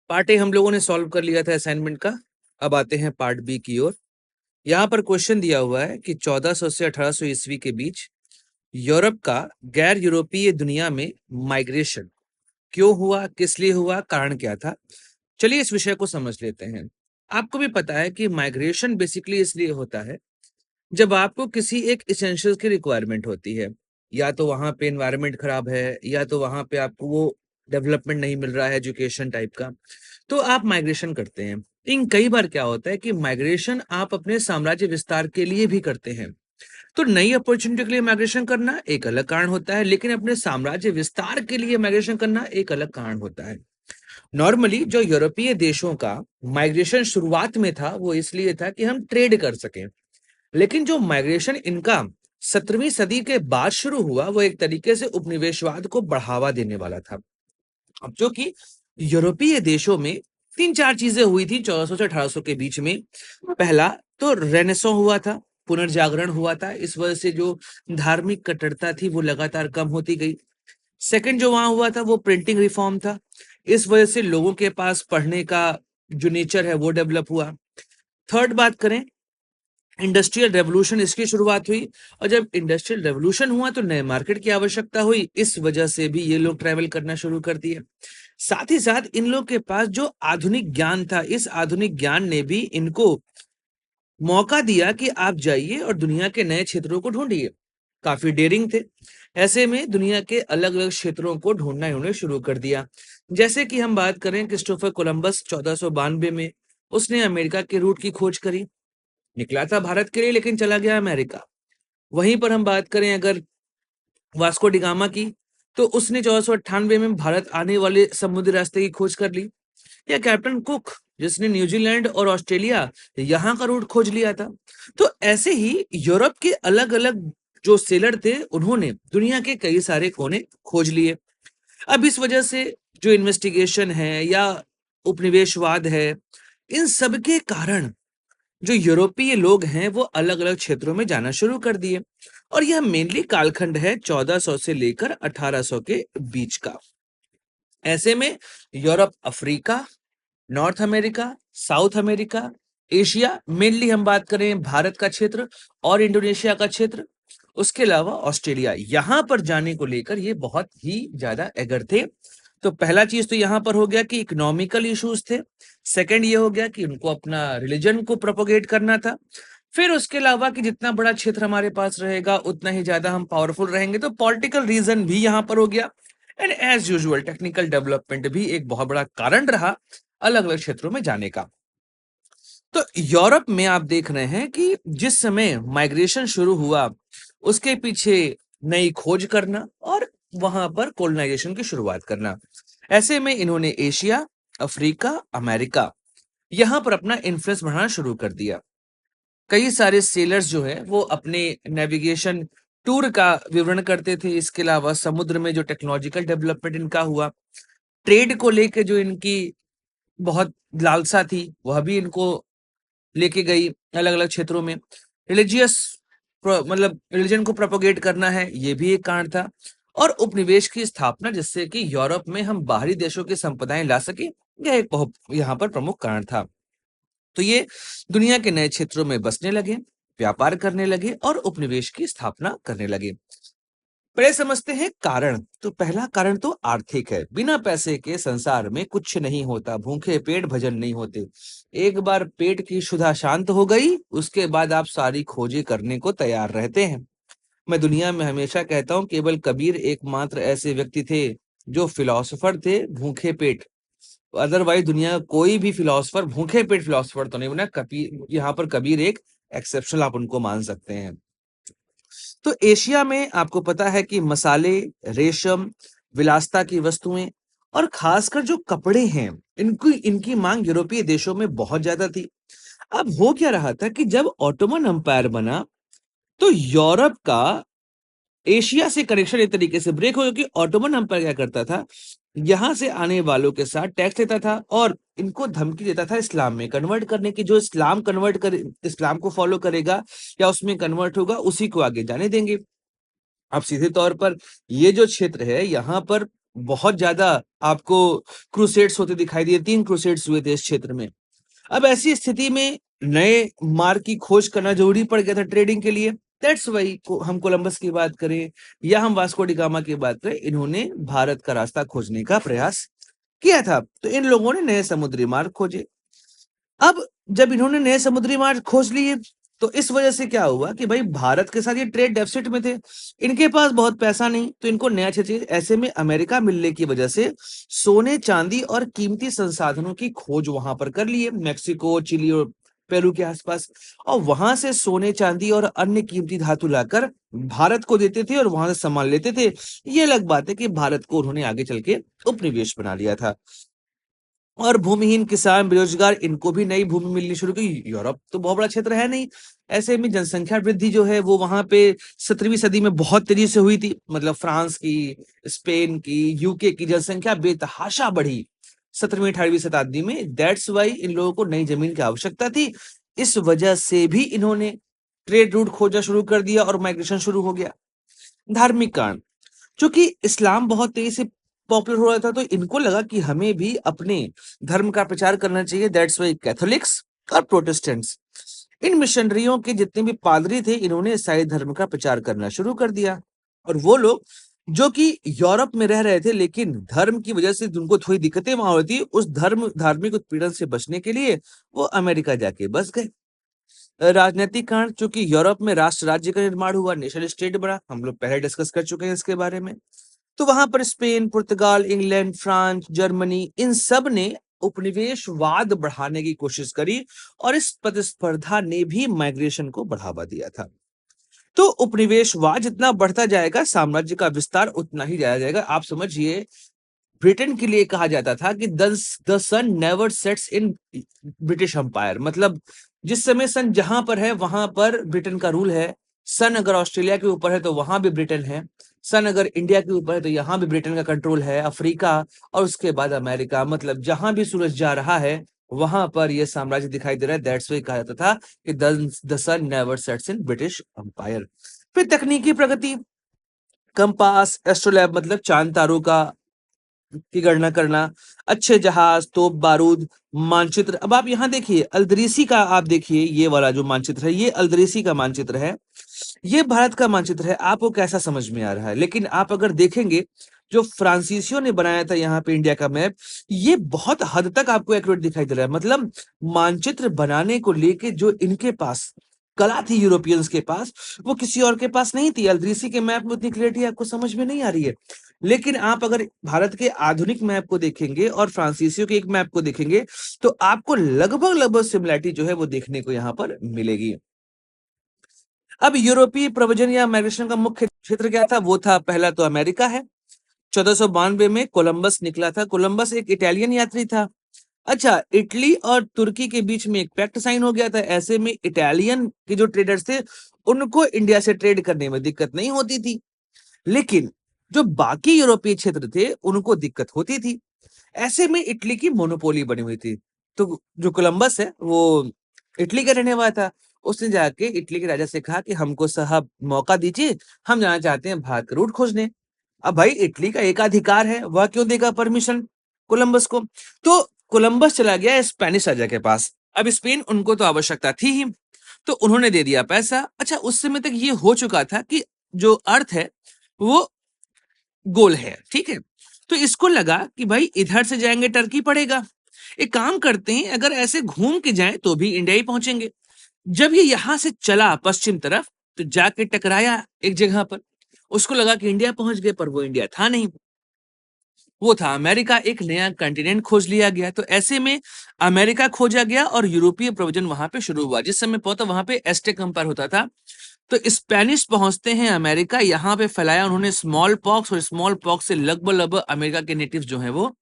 Part A हम लोगों ने सॉल्व कर लिया था असाइनमेंट का। अब आते हैं पार्ट बी की ओर। यहाँ पर क्वेश्चन दिया हुआ है कि 1400 से 1800 ईस्वी के बीच यूरोप का गैर यूरोपीय दुनिया में माइग्रेशन क्यों हुआ, किस लिए हुआ, कारण क्या था। चलिए इस विषय को समझ लेते हैं। आपको भी पता है कि माइग्रेशन बेसिकली इसलिए होता है जब आपको किसी एक इसेंशियल की रिक्वायरमेंट होती है, या तो वहां पे एनवायरनमेंट खराब है, या तो वहां पे आपको वो डेवलपमेंट नहीं मिल रहा है एजुकेशन टाइप का, तो आप माइग्रेशन करते हैं। लेकिन कई बार क्या होता है कि माइग्रेशन आप अपने साम्राज्य विस्तार के लिए भी करते हैं। तो नई अपॉर्चुनिटी के लिए माइग्रेशन करना एक अलग कारण होता है, लेकिन अपने साम्राज्य विस्तार के लिए माइग्रेशन करना एक अलग कारण होता है। नॉर्मली जो यूरोपीय देशों का माइग्रेशन शुरुआत में था वो इसलिए था कि हम ट्रेड कर सकें, लेकिन जो माइग्रेशन इनका 17वीं सदी के बाद शुरू हुआ वो एक तरीके से उपनिवेशवाद को बढ़ावा देने वाला था। अब जो कि यूरोपीय देशों में तीन चार चीजें हुई थी 1400 से 1800 के बीच में। पहला तो रेनेसॉ हुआ था, पुनर्जागरण हुआ था। इस वजह से जो धार्मिक कट्टरता थी वो लगातार कम होती गई। सेकंड जो वहां हुआ था वो प्रिंटिंग रिफॉर्म था। इस वजह से लोगों के पास पढ़ने का जो नेचर है वो डेवलप हुआ। थर्ड बात करें, इंडस्ट्रियल रेवोल्यूशन, इसकी शुरुआत हुई। और जब इंडस्ट्रियल रेवोल्यूशन हुआ तो नए मार्केट की आवश्यकता हुई, इस वजह से भी ये लोग ट्रैवल करना शुरू कर दिए। साथ ही साथ इन लोग के पास जो आधुनिक ज्ञान था, इस आधुनिक ज्ञान ने भी इनको मौका दिया कि आप जाइए और दुनिया के नए क्षेत्रों को ढूंढिए। काफी डेयरिंग थे। ऐसे में दुनिया के अलग अलग क्षेत्रों को ढूंढना इन्होंने शुरू कर दिया। जैसे कि हम बात करें, क्रिस्टोफर कोलंबस 1492 में उसने अमेरिका के रूट की खोज करी। निकला था भारत के लिए लेकिन चला गया अमेरिका। वहीं पर हम बात करें अगर वास्को डिगामा की, तो उसने 1498 में भारत आने वाले समुद्री रास्ते की खोज कर ली। या कैप्टन कुक, जिसने न्यूजीलैंड और ऑस्ट्रेलिया यहाँ का रूट खोज लिया था। तो ऐसे ही यूरोप के अलग अलग जो सेलर थे उन्होंने दुनिया के कई सारे कोने खोज लिए। अब इस वजह से जो इन्वेस्टिगेशन है या उपनिवेशवाद है, इन सब के कारण जो यूरोपीय लोग हैं वो अलग अलग क्षेत्रों में जाना शुरू कर दिए। और यह मेनली कालखंड है 1400 से लेकर 1800 के बीच का। ऐसे में Europe, Africa, north America, south America, Asia, mainly हम बात करें भारत का क्षेत्र और इंडोनेशिया का क्षेत्र, उसके अलावा ऑस्ट्रेलिया, यहां पर जाने को लेकर ये बहुत ही ज्यादा एगर थे। तो पहला चीज तो यहां पर हो गया कि इकोनॉमिकल इश्यूज थे। सेकंड ये हो गया कि उनको अपना रिलीजन को प्रोपोगेट करना था। फिर उसके अलावा कि जितना बड़ा क्षेत्र हमारे पास रहेगा उतना ही ज्यादा हम पावरफुल रहेंगे, तो पॉलिटिकल रीजन भी यहां पर हो गया। And as usual technical development भी एक बहुत बड़ा कारण रहा अलग अलग क्षेत्रों में जाने का। तो यूरोप में आप देख रहे हैं कि जिस समय माइग्रेशन शुरू हुआ उसके पीछे नई खोज करना और वहां पर कोलोनाइजेशन की शुरुआत करना। ऐसे में इन्होंने एशिया, अफ्रीका, अमेरिका, यहां पर अपना इन्फ्लुएंस बढ़ाना शुरू कर दिया। कई सारे सेलर्स जो है वो अपने नेविगेशन टूर का विवरण करते थे। इसके अलावा समुद्र में जो टेक्नोलॉजिकल डेवलपमेंट इनका हुआ, ट्रेड को लेके जो इनकी बहुत लालसा थी वह भी इनको लेके गई अलग अलग क्षेत्रों में। रिलीजियस मतलब रिलीजन को प्रोपोगेट करना है, ये भी एक कारण था। और उपनिवेश की स्थापना, जिससे कि यूरोप में हम बाहरी देशों की संपदाएं ला सके, यह एक बहुत यहाँ पर प्रमुख कारण था। तो ये दुनिया के नए क्षेत्रों में बसने लगे, व्यापार करने लगे और उपनिवेश की स्थापना करने लगे। पहले समझते हैं कारण। तो पहला कारण तो आर्थिक है। बिना पैसे के संसार में कुछ नहीं होता, भूखे पेट भजन नहीं होते। एक बार पेट की क्षुधा शांत हो गई, उसके बाद आप सारी खोजें करने को तैयार रहते हैं। मैं दुनिया में हमेशा कहता हूं केवल कबीर एकमात्र ऐसे व्यक्ति थे जो फिलोसोफर थे भूखे पेट। अदरवाइज दुनिया का कोई भी फिलोसोफर भूखे पेट फिलोसोफर तो नहीं बना। कबीर, यहाँ पर कबीर एक एक्सेप्शनल आप उनको मान सकते हैं। तो एशिया में आपको पता है कि मसाले, रेशम, विलासिता की वस्तुएं और खासकर जो कपड़े हैं, इनकी इनकी मांग यूरोपीय देशों में बहुत ज्यादा थी। अब हो क्या रहा था कि जब ऑटोमन एम्पायर बना तो यूरोप का एशिया से कनेक्शन एक तरीके से ब्रेक हो गया। कि ऑटोमन एम्पायर क्या करता था, यहां से आने वालों के साथ टैक्स लेता था और इनको धमकी देता था इस्लाम में कन्वर्ट करने की। जो इस्लाम कन्वर्ट कर इस्लाम को फॉलो करेगा या उसमें कन्वर्ट होगा उसी को आगे जाने देंगे। अब सीधे तौर पर ये जो क्षेत्र है यहाँ पर बहुत ज्यादा आपको क्रूसेड्स होते दिखाई दिए, 3 क्रूसेड्स हुए थे इस क्षेत्र में। अब ऐसी स्थिति में नए मार्ग की खोज करना जरूरी पड़ गया था ट्रेडिंग के लिए। दैट्स वाई हम कोलंबस की बात करें या हम वास्को डी गामा की बात करें, इन्होंने भारत का रास्ता खोजने का प्रयास किया था। तो इन लोगों ने नए समुद्री मार्ग खोजे। अब जब इन्होंने नए समुद्री मार्ग खोज लिए तो इस वजह से क्या हुआ कि भाई भारत के साथ ये ट्रेड डेफिसिट में थे, इनके पास बहुत पैसा नहीं, तो इनको नया चाहिए। ऐसे में अमेरिका मिलने की वजह से सोने चांदी और कीमती संसाधनों की खोज वहां पर कर लिए, मैक्सिको, चिली और पेरू के आसपास। और वहां से सोने चांदी और अन्य कीमती धातु लाकर भारत को देते थे और वहां से सामान लेते थे। ये अलग बात है कि भारत को उन्होंने आगे चल के उपनिवेश बना लिया था। और भूमिहीन किसान, बेरोजगार, इनको भी नई भूमि मिलनी शुरू की। यूरोप तो बहुत बड़ा क्षेत्र है नहीं, ऐसे में जनसंख्या वृद्धि जो है वो वहां पे 17वीं सदी में बहुत तेजी से हुई थी। मतलब फ्रांस की, स्पेन की, यूके की जनसंख्या बेतहाशा बढ़ी 17वीं 18वीं शताब्दी में। दैट्स वाई इन लोगों को नई जमीन की आवश्यकता थी। इस वजह से भी इन्होंने ट्रेड रूट खोजना शुरू कर दिया और माइग्रेशन शुरू हो गया। धार्मिक कारण, क्योंकि इस्लाम बहुत तेजी से पॉपुलर हो रहा था, तो इनको लगा कि हमें भी अपने धर्म का प्रचार करना चाहिए। दैट्स वाई कैथोलिक्स और प्रोटेस्टेंट्स, इन मिशनरियों के जितने भी पादरी थे, इन्होंने ईसाई धर्म का प्रचार करना शुरू कर दिया। और वो लोग जो कि यूरोप में रह रहे थे लेकिन धर्म की वजह से उनको थोड़ी दिक्कतें वहां होती, उस धार्मिक उत्पीड़न से बचने के लिए वो अमेरिका जाके बस गए। राजनीतिक कारण, चूंकि यूरोप में राष्ट्र राज्य का निर्माण हुआ, नेशनल स्टेट बना, हम लोग पहले डिस्कस कर चुके हैं इसके बारे में। तो वहां पर स्पेन, पुर्तगाल, इंग्लैंड, फ्रांस, जर्मनी, इन सब ने उपनिवेशवाद बढ़ाने की कोशिश करी और इस प्रतिस्पर्धा ने भी माइग्रेशन को बढ़ावा दिया था। तो उपनिवेशवाद जितना बढ़ता जाएगा, साम्राज्य का विस्तार उतना ही जाया जाएगा। आप समझिए, ब्रिटेन के लिए कहा जाता था कि the sun never sets in British empire. मतलब जिस समय सन जहां पर है वहां पर ब्रिटेन का रूल है। सन अगर ऑस्ट्रेलिया के ऊपर है तो वहां भी ब्रिटेन है। सन अगर इंडिया के ऊपर है तो यहाँ भी ब्रिटेन का कंट्रोल है। अफ्रीका और उसके बाद अमेरिका, मतलब जहां भी सूरज जा रहा है वहां पर यह साम्राज्य दिखाई दे रहा है। दैट्स वाई कहा जाता था कि the sun never sets in British empire. फिर तकनीकी प्रगति, कंपास, एस्ट्रोलैब मतलब चांद तारों का की गणना करना, अच्छे जहाज, तोप बारूद, मानचित्र। अब आप यहाँ देखिए अल्दरीसी का, आप देखिए ये वाला जो मानचित्र है, ये अल्दरीसी का मानचित्र है, ये भारत का मानचित्र है। आपको कैसा समझ में आ रहा है? लेकिन आप अगर देखेंगे जो फ्रांसीसियों ने बनाया था यहाँ पे इंडिया का मैप, ये बहुत हद तक आपको एक्यूरेट दिखाई दे रहा है। मतलब मानचित्र बनाने को लेके जो इनके पास कला थी यूरोपियंस के पास, वो किसी और के पास नहीं थी। अल्दरीसी के मैप में उतनी क्लियरिटी आपको समझ में नहीं आ रही है। लेकिन आप अगर भारत के आधुनिक मैप को देखेंगे और फ्रांसीसियों के एक मैप को देखेंगे तो आपको लगभग लगभग सिमिलरिटी जो है वो देखने को यहाँ पर मिलेगी। अब यूरोपीय प्रवचन या माइग्रेशन का मुख्य क्षेत्र क्या था? वो था, पहला तो अमेरिका है। 1492 में कोलंबस निकला था। कोलंबस एक इटालियन यात्री था। अच्छा, इटली और तुर्की के बीच में एक पैक्ट साइन हो गया था। ऐसे में इटालियन के जो ट्रेडर्स थे उनको इंडिया से ट्रेड करने में दिक्कत नहीं होती थी, लेकिन जो बाकी यूरोपीय क्षेत्र थे उनको दिक्कत होती थी। ऐसे में इटली की मोनोपोली बनी हुई थी। तो जो कोलंबस है वो इटली का रहने वाला था। उसने जाके इटली के राजा से कहा कि हमको साहब मौका दीजिए, हम जाना चाहते हैं भारत का रूट खोजने। अब भाई इटली का एकाधिकार है, वह क्यों देगा परमिशन कोलंबस को? तो कोलंबस चला गया स्पेनिश राजा के पास। अब स्पेन उनको तो आवश्यकता थी ही, तो उन्होंने दे दिया पैसा। अच्छा, उस समय तक ये हो चुका था कि जो अर्थ है वो गोल है, ठीक है। तो इसको लगा कि भाई इधर से जाएंगे टर्की पड़ेगा, एक काम करते हैं अगर ऐसे घूम के जाएं तो भी इंडिया ही पहुंचेंगे। जब ये यहां से चला पश्चिम तरफ तो जाके टकराया एक जगह पर, उसको लगा कि इंडिया पहुंच गए, पर वो इंडिया था नहीं, वो था अमेरिका। एक नया कंटिनेंट खोज लिया गया। तो ऐसे में अमेरिका खोजा गया और यूरोपीय प्रवचन वहां पे शुरू हुआ। जिस समय पहुंचा वहां पे एस्टेक एम्पायर होता था। तो स्पेनिश पहुंचते हैं अमेरिका, यहाँ पे फैलाया उन्होंने स्मॉल पॉक्स, और स्मॉल पॉक्स से लगभग लगभग अमेरिका के नेटिव्स जो हैं वो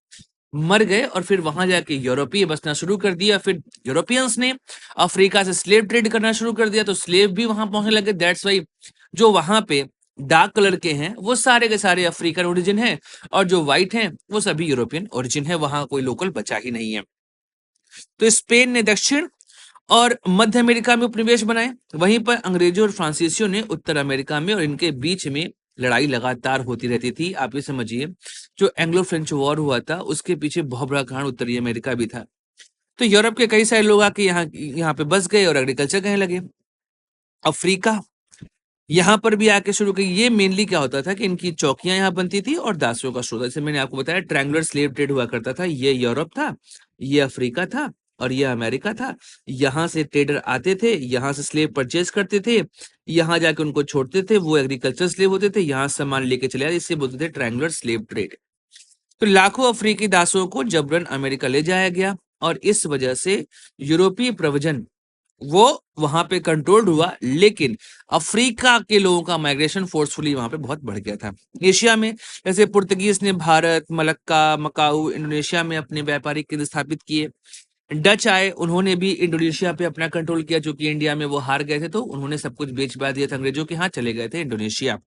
मर गए। और फिर वहां जाके यूरोपीय बसना शुरू कर दिया। फिर यूरोपियंस ने अफ्रीका से स्लेव ट्रेड करना शुरू कर दिया, तो स्लेव भी वहां पहुंचने लगे। दैट्स वाई जो वहां पे डार्क कलर के हैं वो सारे के सारे अफ्रीकन ओरिजिन है, और जो व्हाइट हैं वो सभी यूरोपियन ओरिजिन है। वहां कोई लोकल बचा ही नहीं है। तो स्पेन ने दक्षिण और मध्य अमेरिका में उपनिवेश बनाए। वहीं पर अंग्रेजों और फ्रांसीसियों ने उत्तर अमेरिका में और इनके बीच में लड़ाई लगातार होती रहती थी। आप ये समझिए, जो एंग्लो फ्रेंच वॉर हुआ था, उसके पीछे बहुत बड़ा कारण उत्तरी अमेरिका भी था। तो यूरोप के कई सारे लोग आके यहाँ यहाँ पे बस गए और एग्रीकल्चर करने लगे। अफ्रीका यहाँ पर भी आके शुरू की। ये मेनली क्या होता था कि इनकी चौकियां यहाँ बनती थी और दासों का स्रोत। जैसे मैंने आपको बताया, ट्रायंगुलर स्लेव ट्रेड हुआ करता था। ये यूरोप था, ये अफ्रीका था और ये अमेरिका था। यहाँ से ट्रेडर आते थे, यहाँ से स्लेव परचेज करते थे, यहाँ जाके उनको छोड़ते थे, वो एग्रीकल्चर स्लेव होते थे, यहाँ सामान लेके चले आते। इससे बोलते थे ट्रायंगुलर स्लेव ट्रेड। तो लाखों अफ्रीकी दासों को जबरन अमेरिका ले जाया गया और इस वजह से यूरोपीय प्रव्रजन वो वहां पे कंट्रोल्ड हुआ। लेकिन अफ्रीका के लोगों का माइग्रेशन फोर्सफुली वहां पे बहुत बढ़ गया था। एशिया में जैसे पुर्तगीज ने भारत, मलक्का, मकाऊ, इंडोनेशिया में अपने व्यापारिक केंद्र स्थापित किए। डच आए, उन्होंने भी इंडोनेशिया पे अपना कंट्रोल किया। जो कि इंडिया में वो हार गए थे, तो उन्होंने सब कुछ बेच बा दिया था अंग्रेजों के हाथ, चले गए थे इंडोनेशिया।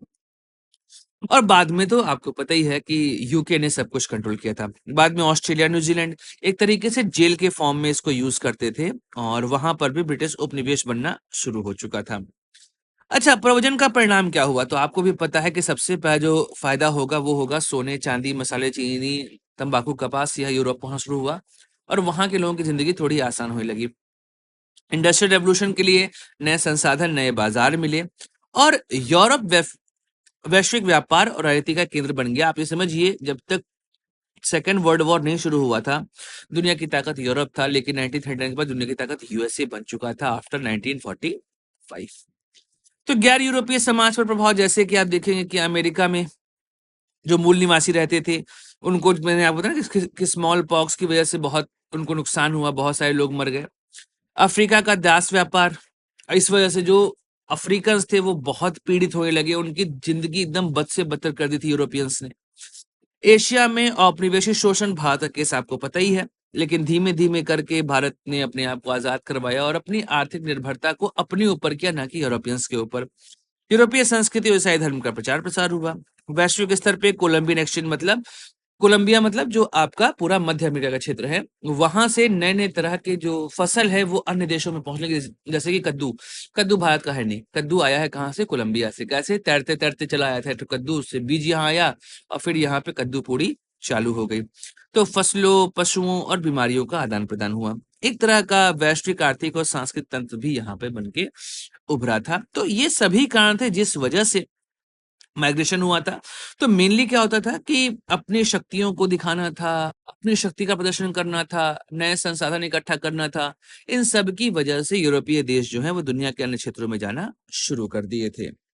और बाद में तो आपको पता ही है कि यूके ने सब कुछ कंट्रोल किया था। बाद में ऑस्ट्रेलिया, न्यूजीलैंड एक तरीके से जेल के फॉर्म में इसको यूज करते थे और वहां पर भी ब्रिटिश उपनिवेश बनना शुरू हो चुका था। अच्छा, प्रवचन का परिणाम क्या हुआ? तो आपको भी पता है कि सबसे पहला जो फायदा होगा वो होगा सोने, चांदी, मसाले, चीनी, तंबाकू, कपास। यह यूरोप पहुंचना शुरू हुआ और वहां के लोगों की जिंदगी थोड़ी आसान होने लगी। इंडस्ट्रियल रेवोल्यूशन के लिए नए संसाधन, नए बाजार मिले और यूरोप वैश्विक व्यापार और राजनीति का केंद्र बन गया। आप ये समझिए, जब तक सेकेंड वर्ल्ड वॉर नहीं शुरू हुआ था, दुनिया की ताकत यूरोप था। लेकिन 1939 के बाद दुनिया की ताकत यूएसए बन चुका था आफ्टर 1945। तो गैर यूरोपीय समाज पर प्रभाव, जैसे कि आप देखेंगे कि अमेरिका में जो मूल निवासी रहते थे, उनको, मैंने आपको बताया कि स्मॉल पॉक्स की वजह से बहुत उनको नुकसान हुआ, बहुत सारे लोग मर गए। अफ्रीका का दास व्यापार, इस वजह से जो अफ्रीकन थे वो बहुत पीड़ित होने लगे, उनकी जिंदगी एकदम बद से बदतर कर दी थी यूरोपियंस ने। एशिया में औपनिवेशिक शोषण, भारत का केस आपको पता ही है। लेकिन धीमे धीमे करके भारत ने अपने आप को आजाद करवाया और अपनी आर्थिक निर्भरता को अपने ऊपर किया, ना कि यूरोपियंस के ऊपर। यूरोपीय संस्कृति और ईसाई धर्म का प्रचार प्रसार हुआ। वैश्विक स्तर पे कोलंबियन एक्सचेंज, मतलब कोलंबिया मतलब जो आपका पूरा मध्य अमेरिका का क्षेत्र है, वहां से नए नए तरह के जो फसल है वो अन्य देशों में पहुंचने लगी। जैसे कि कद्दू। कद्दू भारत का है नहीं, कद्दू आया है कहाँ से? कोलंबिया से। कैसे? तैरते तैरते चला आया था, तो कद्दू से बीज यहाँ आया और फिर यहाँ पे कद्दू पूड़ी चालू हो गई। तो फसलों, पशुओं और बीमारियों का आदान प्रदान हुआ। एक तरह का वैश्विक आर्थिक और सांस्कृतिक तंत्र भी यहाँ पे बन के उभरा था। तो ये सभी कारण थे जिस वजह से माइग्रेशन हुआ था। तो मेनली क्या होता था कि अपनी शक्तियों को दिखाना था, अपनी शक्ति का प्रदर्शन करना था, नए संसाधन इकट्ठा करना था। इन सब की वजह से यूरोपीय देश जो है वो दुनिया के अन्य क्षेत्रों में जाना शुरू कर दिए थे।